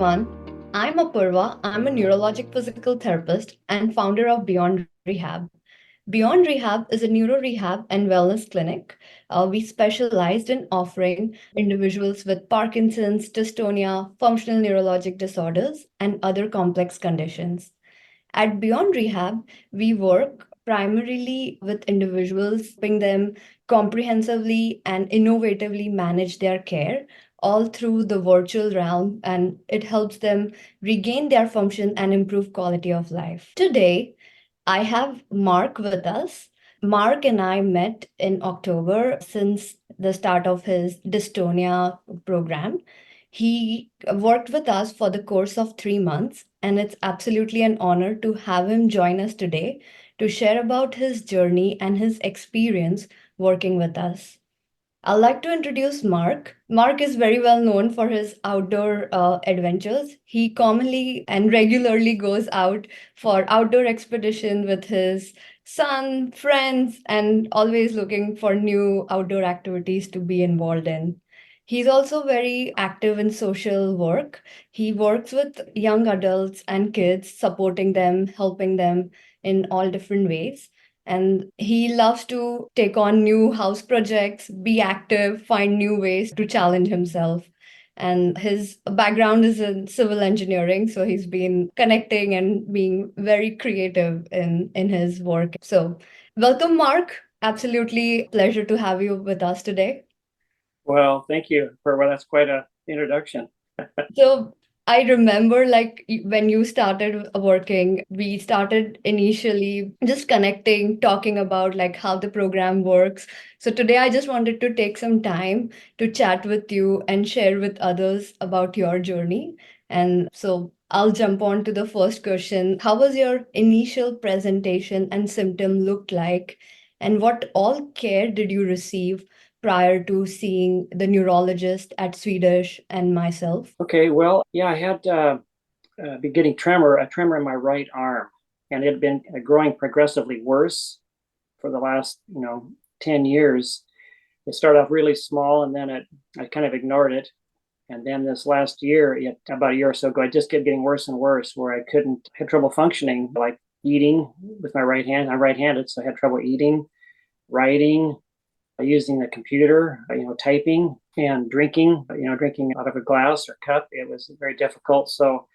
everyone. I'm Apurva. I'm a neurologic physical therapist and founder of Beyond Rehab. Beyond Rehab is a neuro rehab and wellness clinic. We specialized in offering individuals with Parkinson's, dystonia, functional neurologic disorders, and other complex conditions. At Beyond Rehab, we work primarily with individuals, helping them comprehensively and innovatively manage their care all through the virtual realm, and it helps them regain their function and improve quality of life. Today, I have Mark with us. Mark and I met in October since the start of his Dystonia program. He worked with us for the course of 3 months, and it's absolutely an honor to have him join us today to share about his journey and his experience working with us. I'd like to introduce Mark. Mark is very well known for his outdoor adventures. He commonly and regularly goes out for outdoor expedition with his son, friends, and always looking for new outdoor activities to be involved in. He's also very active in social work. He works with young adults and kids, supporting them, helping them in all different ways. And he loves to take on new house projects, be active, find new ways to challenge himself. And his background is in civil engineering, so he's been connecting and being very creative in his work. So, welcome, Mark. Absolutely pleasure to have you with us today. Well, thank you for that's quite a introduction. So I remember like when you started working, we started initially just connecting, talking about like how the program works. So today I just wanted to take some time to chat with you and share with others about your journey. And so I'll jump on to the first question. How was your initial presentation and symptom looked like? And what all care did you receive prior to seeing the neurologist at Swedish and myself? Okay, well, yeah, I had been getting a tremor in my right arm, and it had been growing progressively worse for the last, 10 years. It started off really small, and then I kind of ignored it. And then this last year, about a year or so ago, I just kept getting worse and worse, where I had trouble functioning, like eating with my right hand. I'm right-handed, so I had trouble eating, writing, using the computer, typing and drinking out of a glass or cup. It was very difficult. So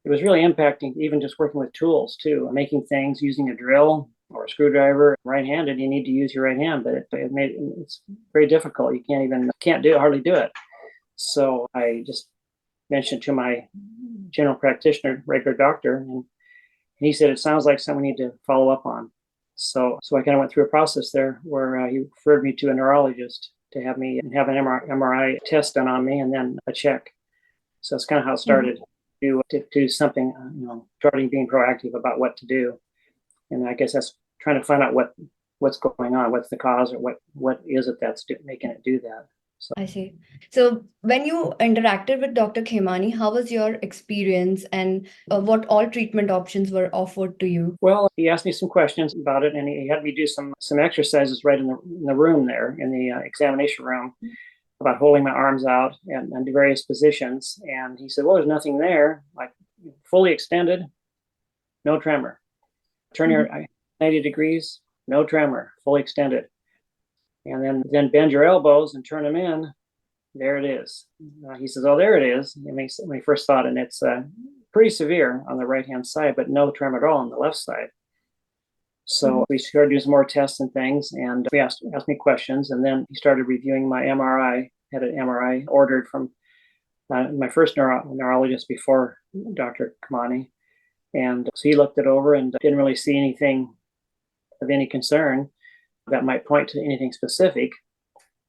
it was really impacting even just working with tools too, making things using a drill or a screwdriver. Right-handed, you need to use your right hand, but it's very difficult. You hardly do it. So I just mentioned to my general practitioner, regular doctor, and he said, it sounds like something we need to follow up on. So I kind of went through a process there where he referred me to a neurologist to have an MRI test done on me and then a check. So that's kind of how it started. To do something, starting being proactive about what to do. And I guess that's trying to find out what's going on, what's the cause, or what is it that's making it do that. So I see. So when you interacted with Dr. Khemani, how was your experience and what all treatment options were offered to you? Well, he asked me some questions about it, and he had me do some exercises right in the room there, in the examination room, about holding my arms out and various positions. And he said, well, there's nothing there, like fully extended, no tremor. Turn your 90 degrees, no tremor, fully extended. And then bend your elbows and turn them in. There it is. He says, oh, there it is. When he first thought, and it's pretty severe on the right-hand side, but no tremor at all on the left side. So we started doing some more tests and things, and he asked me questions, and then he started reviewing my MRI. Had an MRI ordered from my first neurologist before Dr. Kamani, and so he looked it over and didn't really see anything of any concern that might point to anything specific.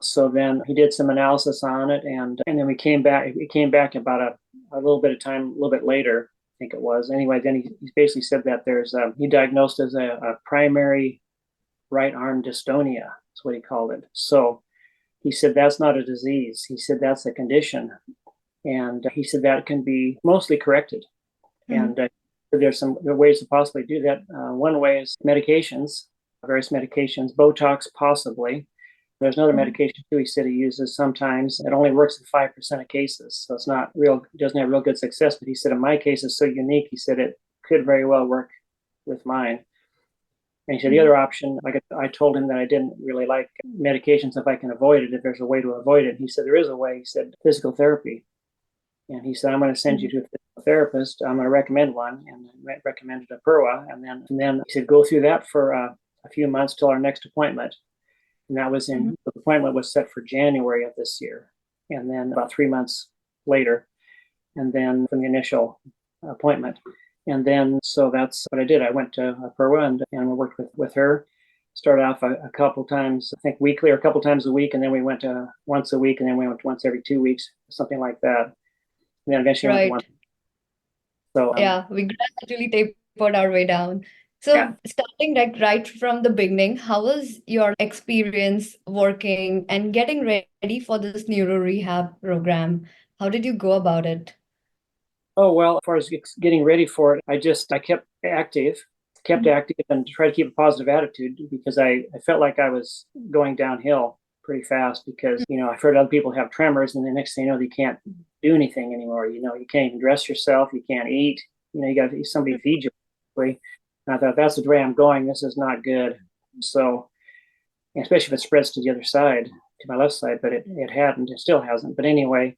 So then he did some analysis on it, and then we came back. It came back about a little bit of time, a little bit later, I think it was. Anyway, then he basically said that he diagnosed as a primary right arm dystonia. That's what he called it. So he said that's not a disease. He said that's a condition, and he said that can be mostly corrected. And there are ways to possibly do that. One way is medications, various medications, Botox possibly. There's another Mhm. medication too he said he uses sometimes. It only works in 5% of cases. So it's not real, doesn't have real good success. But he said in my case it's so unique. He said it could very well work with mine. And he said the Mhm. other option, like I told him that I didn't really like medications if I can avoid it, if there's a way to avoid it. He said there is a way. He said physical therapy. And he said, I'm going to send you Mhm. to a physical therapist. I'm going to recommend one, and recommended Apurva. And then he said, go through that for a few months till our next appointment. And that was Mhm. the appointment was set for January of this year. And then about 3 months later, and then from the initial appointment. And then, so that's what I did. I went to Apurva and worked with her. Started off a couple times, I think weekly or a couple times a week. And then we went to once a week, and then we went once every 2 weeks, something like that. And then eventually went to once. Right. So, Yeah, we gradually tapered our way down. yeah. So, starting like right from the beginning, how was your experience working and getting ready for this neuro rehab program? How did you go about it? Oh, well, as far as getting ready for it, I kept Mhm. active and tried to keep a positive attitude because I felt like I was going downhill pretty fast because, I've heard other people have tremors and the next thing you know, you can't do anything anymore. You can't even dress yourself. You can't eat. You got somebody feed you. And I thought, that's the way I'm going. This is not good. So, especially if it spreads to the other side, to my left side, but it hadn't, it still hasn't. But anyway,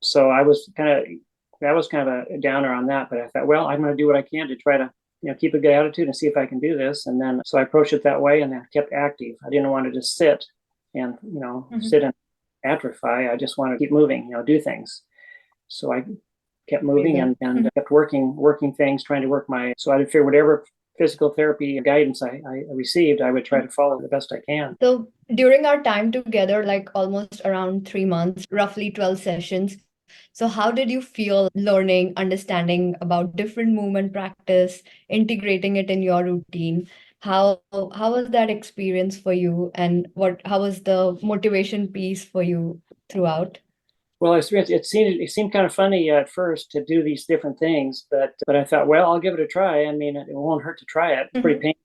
so that was kind of a downer on that. But I thought, well, I'm going to do what I can to try to, keep a good attitude and see if I can do this. And then, so I approached it that way and then kept active. I didn't want to just sit and, Mhm. sit and atrophy. I just want to keep moving, do things. So I kept moving Amazing. and kept working things, trying to work so I would figure whatever physical therapy guidance I received, I would try to follow the best I can. So during our time together, like almost around 3 months, roughly 12 sessions. So how did you feel learning, understanding about different movement practice, integrating it in your routine? How was that experience for you, and how was the motivation piece for you throughout? Well, it seemed kind of funny at first to do these different things, but I thought, well, I'll give it a try. I mean, it won't hurt to try it. It's pretty Mhm. painful.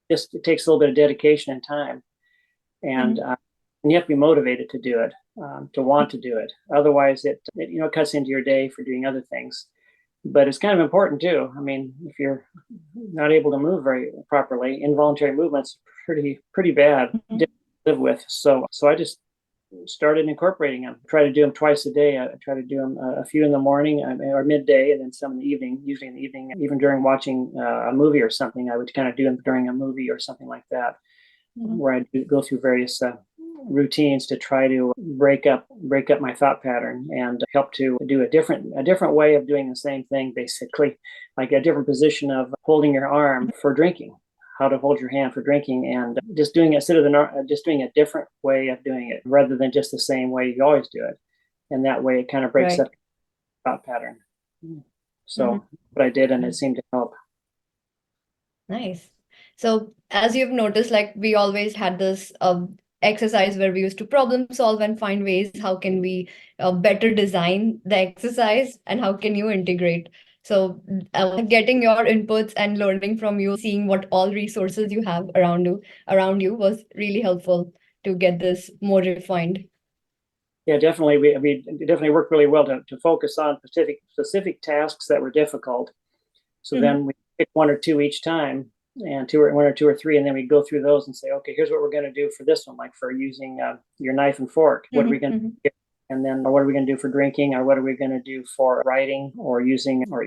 Just it takes a little bit of dedication and time, and Mhm. and you have to be motivated to do it, to want to do it. Otherwise, it cuts into your day for doing other things. But it's kind of important too. I mean, if you're not able to move very properly, involuntary movements pretty bad to Mhm. live with. So I just started incorporating them. Try to do them twice a day. I try to do them a few in the morning or midday, and then some in the evening. Usually in the evening, even during watching a movie or something, I would kind of do them during a movie or something like that, Mhm. where I go through various routines to try to break up my thought pattern and help to do a different way of doing the same thing, basically, like a different position of holding your arm for drinking, how to hold your hand for drinking, and just doing it instead of just doing a different way of doing it rather than just the same way you always do it. And that way, it kind of breaks Right. up thought pattern. Mhm. So what I did, and it seemed to help. Nice. So, as you've noticed, like we always had this exercise where we used to problem solve and find ways how can we better design the exercise and how can you integrate. So, getting your inputs and learning from you, seeing what all resources you have around you was really helpful to get this more refined. Yeah, definitely. We definitely worked really well to focus on specific tasks that were difficult. So Mhm. then we pick one or two each time, and one or two or three, and then we go through those and say, okay, here's what we're going to do for this one, like for using your knife and fork. What are we Mhm. going to Mhm. do? And then what are we going to do for drinking, or what are we going to do for writing, or using, or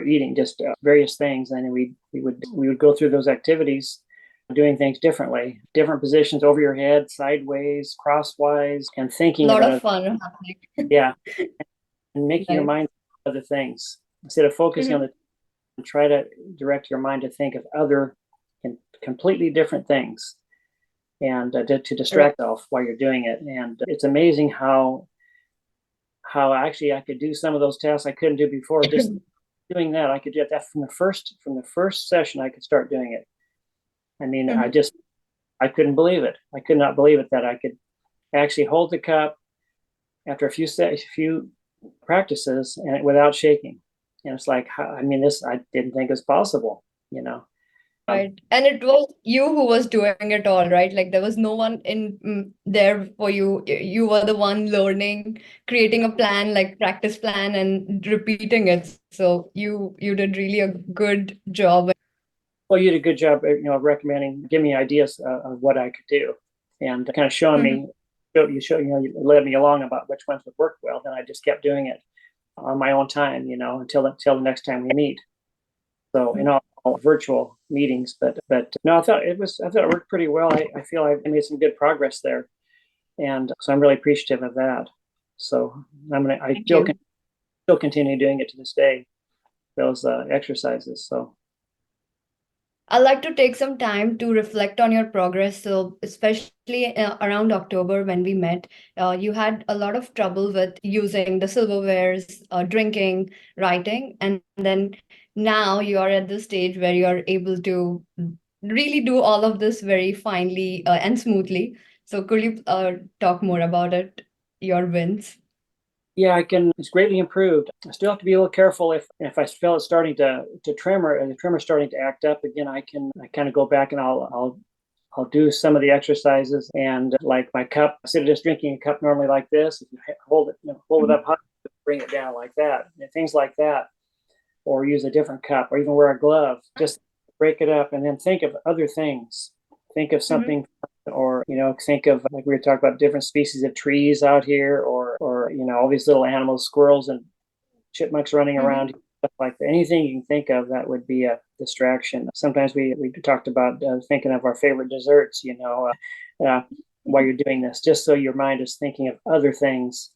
eating? Just various things. And then we would go through those activities, doing things differently, different positions over your head, sideways, crosswise, and A thinking lot about of it. fun happening. Yeah, and making your Right. mind other things instead of focusing on Mhm. the and try to direct your mind to think of other and completely different things and to Right. distract yourself while you're doing it. And it's amazing how actually I could do some of those tasks I couldn't do before. Just doing that, I could get that from the first session. I could start doing it. I mean, Mhm. I couldn't believe it. I could not believe it that I could actually hold the cup after a few practices and without shaking. And it's like, I mean, this I didn't think was possible, you know. Right. And it was you who was doing it all, right? Like there was no one in there for you. You were the one learning, creating a plan, like practice plan and repeating it. So you did really a good job. Well, you did a good job, recommending, giving me ideas of what I could do, and kind of showing Mhm. me, you led me along about which ones would work well. Then I just kept doing it on my own time, until the next time we meet. So all virtual meetings, but no, I thought it worked pretty well. I feel I made some good progress there, and so I'm really appreciative of that. So I Thank you. still continue doing it to this day, those exercises. So I'd like to take some time to reflect on your progress. So, especially around October when we met, you had a lot of trouble with using the silverwares, drinking, writing, and then now you are at the stage where you are able to really do all of this very finely and smoothly. So, could you talk more about it, your wins? yeah, I can. It's greatly improved. I still have to be a little careful if I feel it's starting to tremor and the tremor's starting to act up again. I kind of go back and I'll do some of the exercises, and like my cup, instead of just drinking a cup normally like this, if you hold it Mhm. up high, bring it down like that, things like that, or use a different cup, or even wear a glove. Just break it up and then think of other things. Think of Mhm. something, or think of, like we were talking about, different species of trees out here, or all these little animals, squirrels and chipmunks running Mhm. around, stuff like that. Anything you can think of that would be a distraction. Sometimes we talked about thinking of our favorite desserts, while you're doing this, just so your mind is thinking of other things.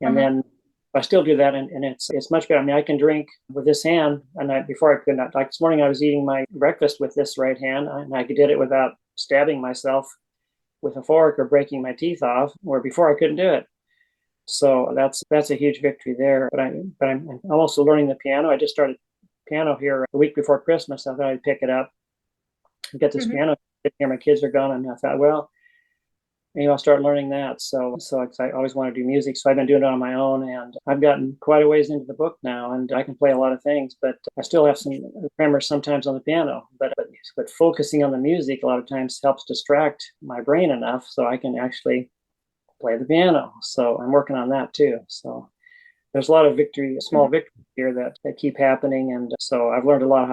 And Uh-huh. then I still do that, and it's much better. I mean, I can drink with this hand, and before I could not. Like this morning, I was eating my breakfast with this right hand, and I did it without stabbing myself with a fork or breaking my teeth off, where before I couldn't do it. So that's a huge victory there. I'm also learning the piano. I just started piano here a week before Christmas. I thought I'd pick it up and get this Mhm. piano here. My kids are gone, and I thought, well, I'll start learning that. So I always want to do music, so I've been doing it on my own, and I've gotten quite a ways into the book now, and I can play a lot of things. But I still have some tremors sometimes on the piano. But focusing on the music a lot of times helps distract my brain enough so I can actually play the piano. So I'm working on that too. So there's a lot of small Mhm. victories here that keep happening, and so I've learned a lot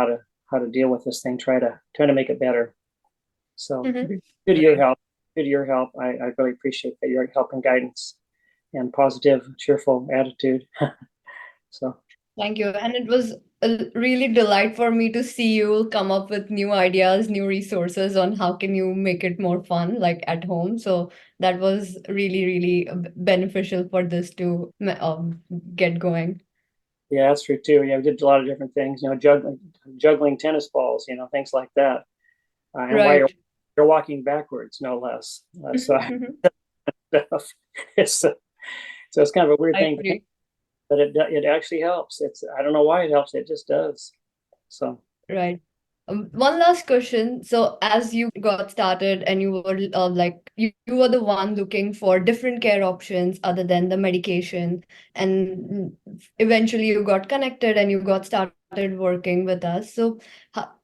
how to deal with this thing, try to make it better. So Mhm. good to your help. Good to your help. I really appreciate that, your help and guidance and positive, cheerful attitude. So Thank you. And it was a really delight for me to see you come up with new ideas, new resources on how can you make it more fun, like at home. So that was really, really beneficial for this to get going. yeah, that's true too. Yeah, we did a lot of different things. Juggling tennis balls. Things like that. And while Right. you're walking backwards, no less. So it's so it's kind of a weird I thing, agree. but it actually helps. I don't know why it helps. It just does. So Right. One last question. So, as you got started and you were like, you were the one looking for different care options other than the medication, and eventually you got connected and you got started working with us. So,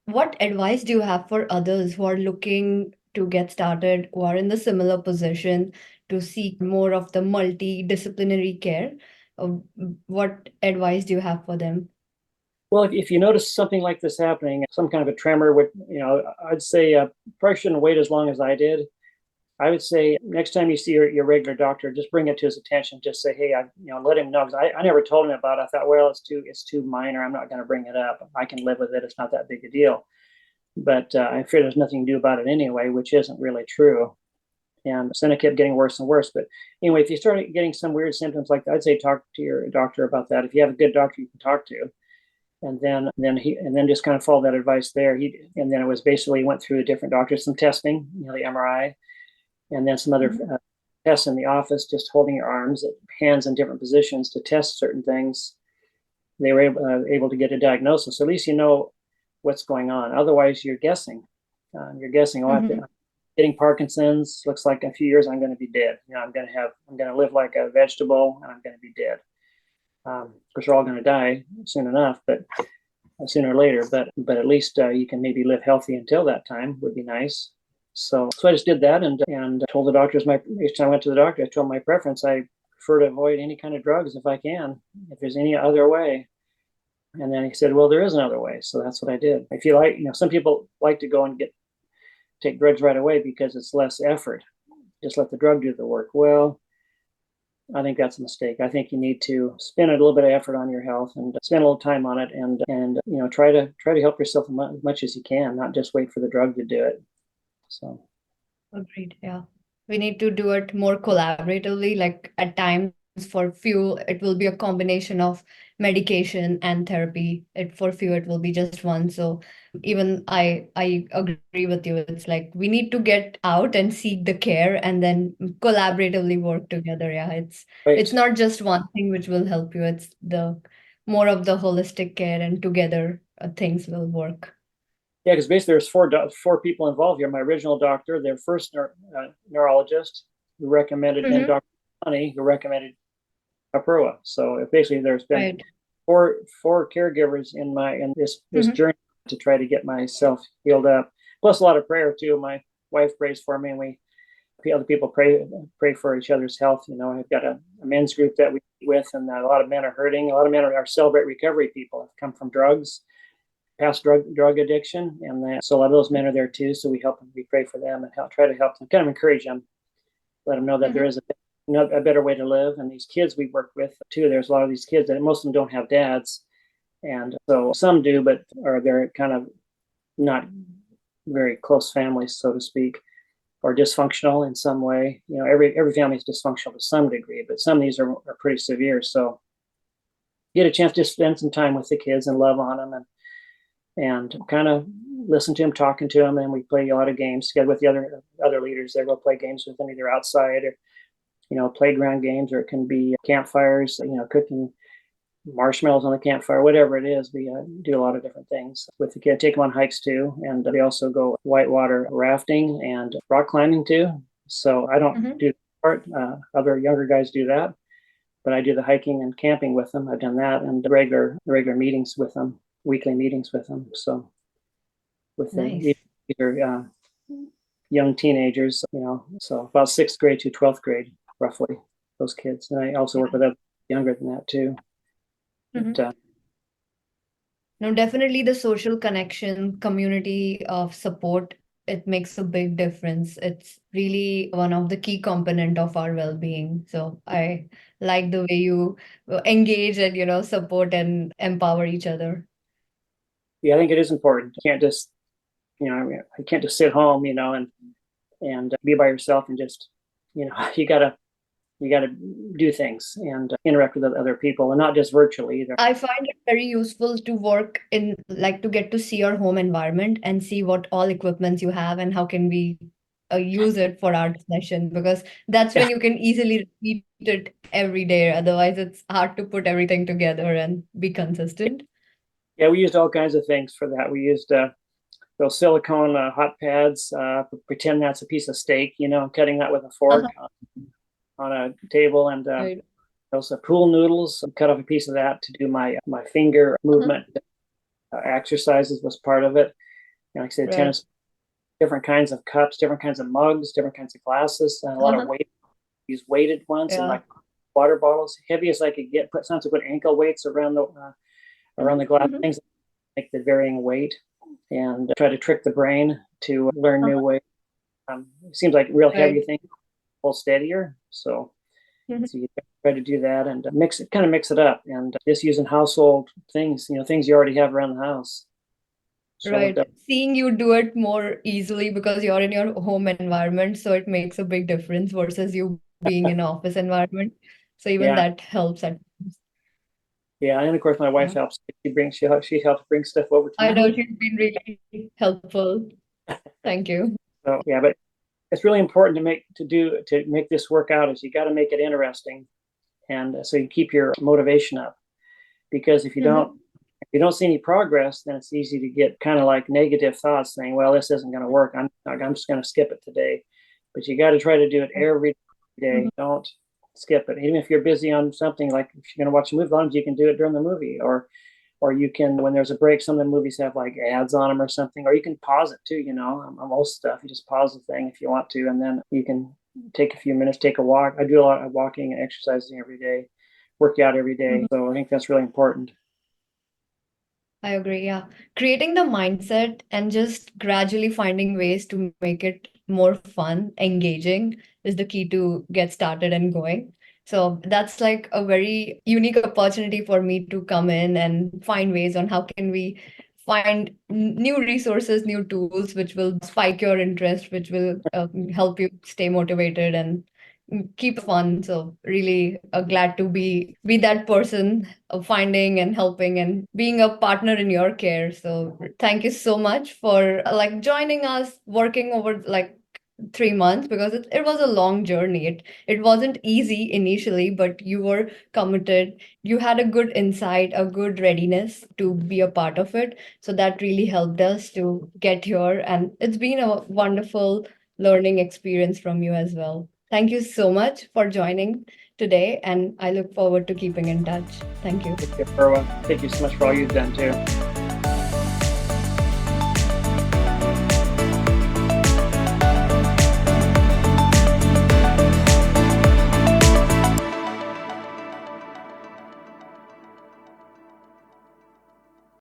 what advice do you have for others who are looking to get started, who are in the similar position to seek more of the multidisciplinary care? Uh, what advice do you have for them? well, if you notice something like this happening, some kind of a tremor, I'd say probably shouldn't wait as long as I did. I would say next time you see your regular doctor, just bring it to his attention. Just say, hey, let him know, because I never told him about it. I thought, well, it's too minor. I'm not going to bring it up. I can live with it. It's not that big a deal. But I fear there's nothing to do about it anyway, which isn't really true. And then it kept getting worse and worse. But anyway, if you start getting some weird symptoms like that, I'd say talk to your doctor about that. If you have a good doctor you can talk to, and then just kind of follow that advice there. And then it was basically went through a different doctor, some testing, the MRI, and then some other Mhm. tests in the office, just holding your hands in different positions to test certain things. They were able to get a diagnosis. So at least you know what's going on. Otherwise, you're guessing. You're guessing. Oh, I'm Mhm. getting Parkinson's. Looks like in a few years I'm going to be dead. I'm going to live like a vegetable, and I'm going to be dead. Of course, we're all going to die soon enough, but sooner or later, but at least you can maybe live healthy until that time would be nice. So I just did that and told the doctors each time I went to the doctor, I told my preference. I prefer to avoid any kind of drugs if I can, if there's any other way. And then he said, well, there is another way. So that's what I did. If you like, some people like to go and take drugs right away because it's less effort. Just let the drug do the work. Well, I think that's a mistake. I think you need to spend a little bit of effort on your health and spend a little time on it, and try to help yourself as much as you can, not just wait for the drug to do it. So Agreed. Yeah. We need to do it more collaboratively. Like at times for few, it will be a combination of medication and therapy. For few, it will be just one. So even I agree with you. It's like we need to get out and seek the care and then collaboratively work together. Yeah. It's right. not just one thing which will help you. It's the more of the holistic care, and together things will work. Yeah, because basically there's four people involved here. My original doctor, their first neurologist, who recommended, and Dr. Honey, who recommended Apurva. So basically there's been Right. four caregivers in this journey to try to get myself healed up. Plus a lot of prayer too. My wife prays for me, and other people pray for each other's health. I've got a men's group that we meet with, and a lot of men are hurting. A lot of men are celebrate recovery people, have come from drugs, past drug addiction, and so a lot of those men are there too. So we pray for them and try to help them, kind of encourage them, let them know that there is a better way to live. And these kids we work with too, there's a lot of these kids that most of them don't have dads, and so some do, but they're kind of not very close families, so to speak, or dysfunctional in some way. Every family is dysfunctional to some degree, but some of these are pretty severe. So get a chance to spend some time with the kids and love on them, and kind of listen to them, talking to them, and we play a lot of games together with the other leaders. They go play games with them either outside or playground games, or it can be campfires, cooking marshmallows on the campfire, whatever it is. We do a lot of different things with the kids. Take them on hikes too, and they also go whitewater rafting and rock climbing too. So I don't do that part. Other younger guys do that, but I do the hiking and camping with them. I've done that, and the regular meetings with them, weekly meetings with them. So with these are young teenagers, so about 6th grade to 12th grade, roughly, those kids. And I also work with others younger than that too. But, no, definitely the social connection, community of support, it makes a big difference. It's really one of the key component of our well-being. So I like the way you engage and, support and empower each other. Yeah, I think it is important. You can't just, you can't just sit home, and be by yourself and just, you gotta do things and interact with other people, and not just virtually either. I find it very useful to work in, like, to get to see your home environment and see what all equipments you have and how can we use it for our session, because that's when you can easily repeat it every day. Otherwise, it's hard to put everything together and be consistent. Yeah, we used all kinds of things for that. We used those silicone hot pads. Pretend that's a piece of steak, cutting that with a fork on a table, and Right. those pool noodles. Cut off a piece of that to do my finger movement exercises was part of it. Like I said, Right. tennis, different kinds of cups, different kinds of mugs, different kinds of glasses, and a lot of weight. These weighted ones, and like water bottles, heavy as I could get. Sometimes I put ankle weights around the glass things, make the varying weight, and try to trick the brain to learn new ways. It seems like real heavy things pull steadier, so you try to do that and mix it up, and just using household things, things you already have around the house. So Right. Seeing you do it more easily because you're in your home environment, so it makes a big difference versus you being in an office environment. So even that helps at times. Yeah, and of course my wife helps. She helps bring stuff over to I my know house. she's been really helpful. Thank you. So yeah, but it's really important to make this work out. Is you got to make it interesting, and so you keep your motivation up. Because if you don't see any progress, then it's easy to get kind of like negative thoughts, saying, "Well, this isn't going to work. I'm just going to skip it today." But you got to try to do it every day. Don't skip it. Even if you're busy on something, like if you're going to watch a movie, as long as you can do it during the movie, or or you can, when there's a break, some of the movies have like ads on them or something, or you can pause it too, on most stuff. You just pause the thing if you want to, and then you can take a few minutes, take a walk. I do a lot of walking and exercising every day, work out every day. So I think that's really important. I agree. Yeah. Creating the mindset and just gradually finding ways to make it more fun, engaging is the key to get started and going. So that's like a very unique opportunity for me to come in and find ways on how can we find new resources, new tools, which will spike your interest, which will help you stay motivated and keep fun. So really glad to be that person of finding and helping and being a partner in your care. So thank you so much for like joining us, working over like 3 months, because it was a long journey. It wasn't easy initially, but you were committed. You had a good insight, a good readiness to be a part of it. So that really helped us to get here. And it's been a wonderful learning experience from you as well. Thank you so much for joining today, and I look forward to keeping in touch. Thank you. Thank you so much for all you've done too.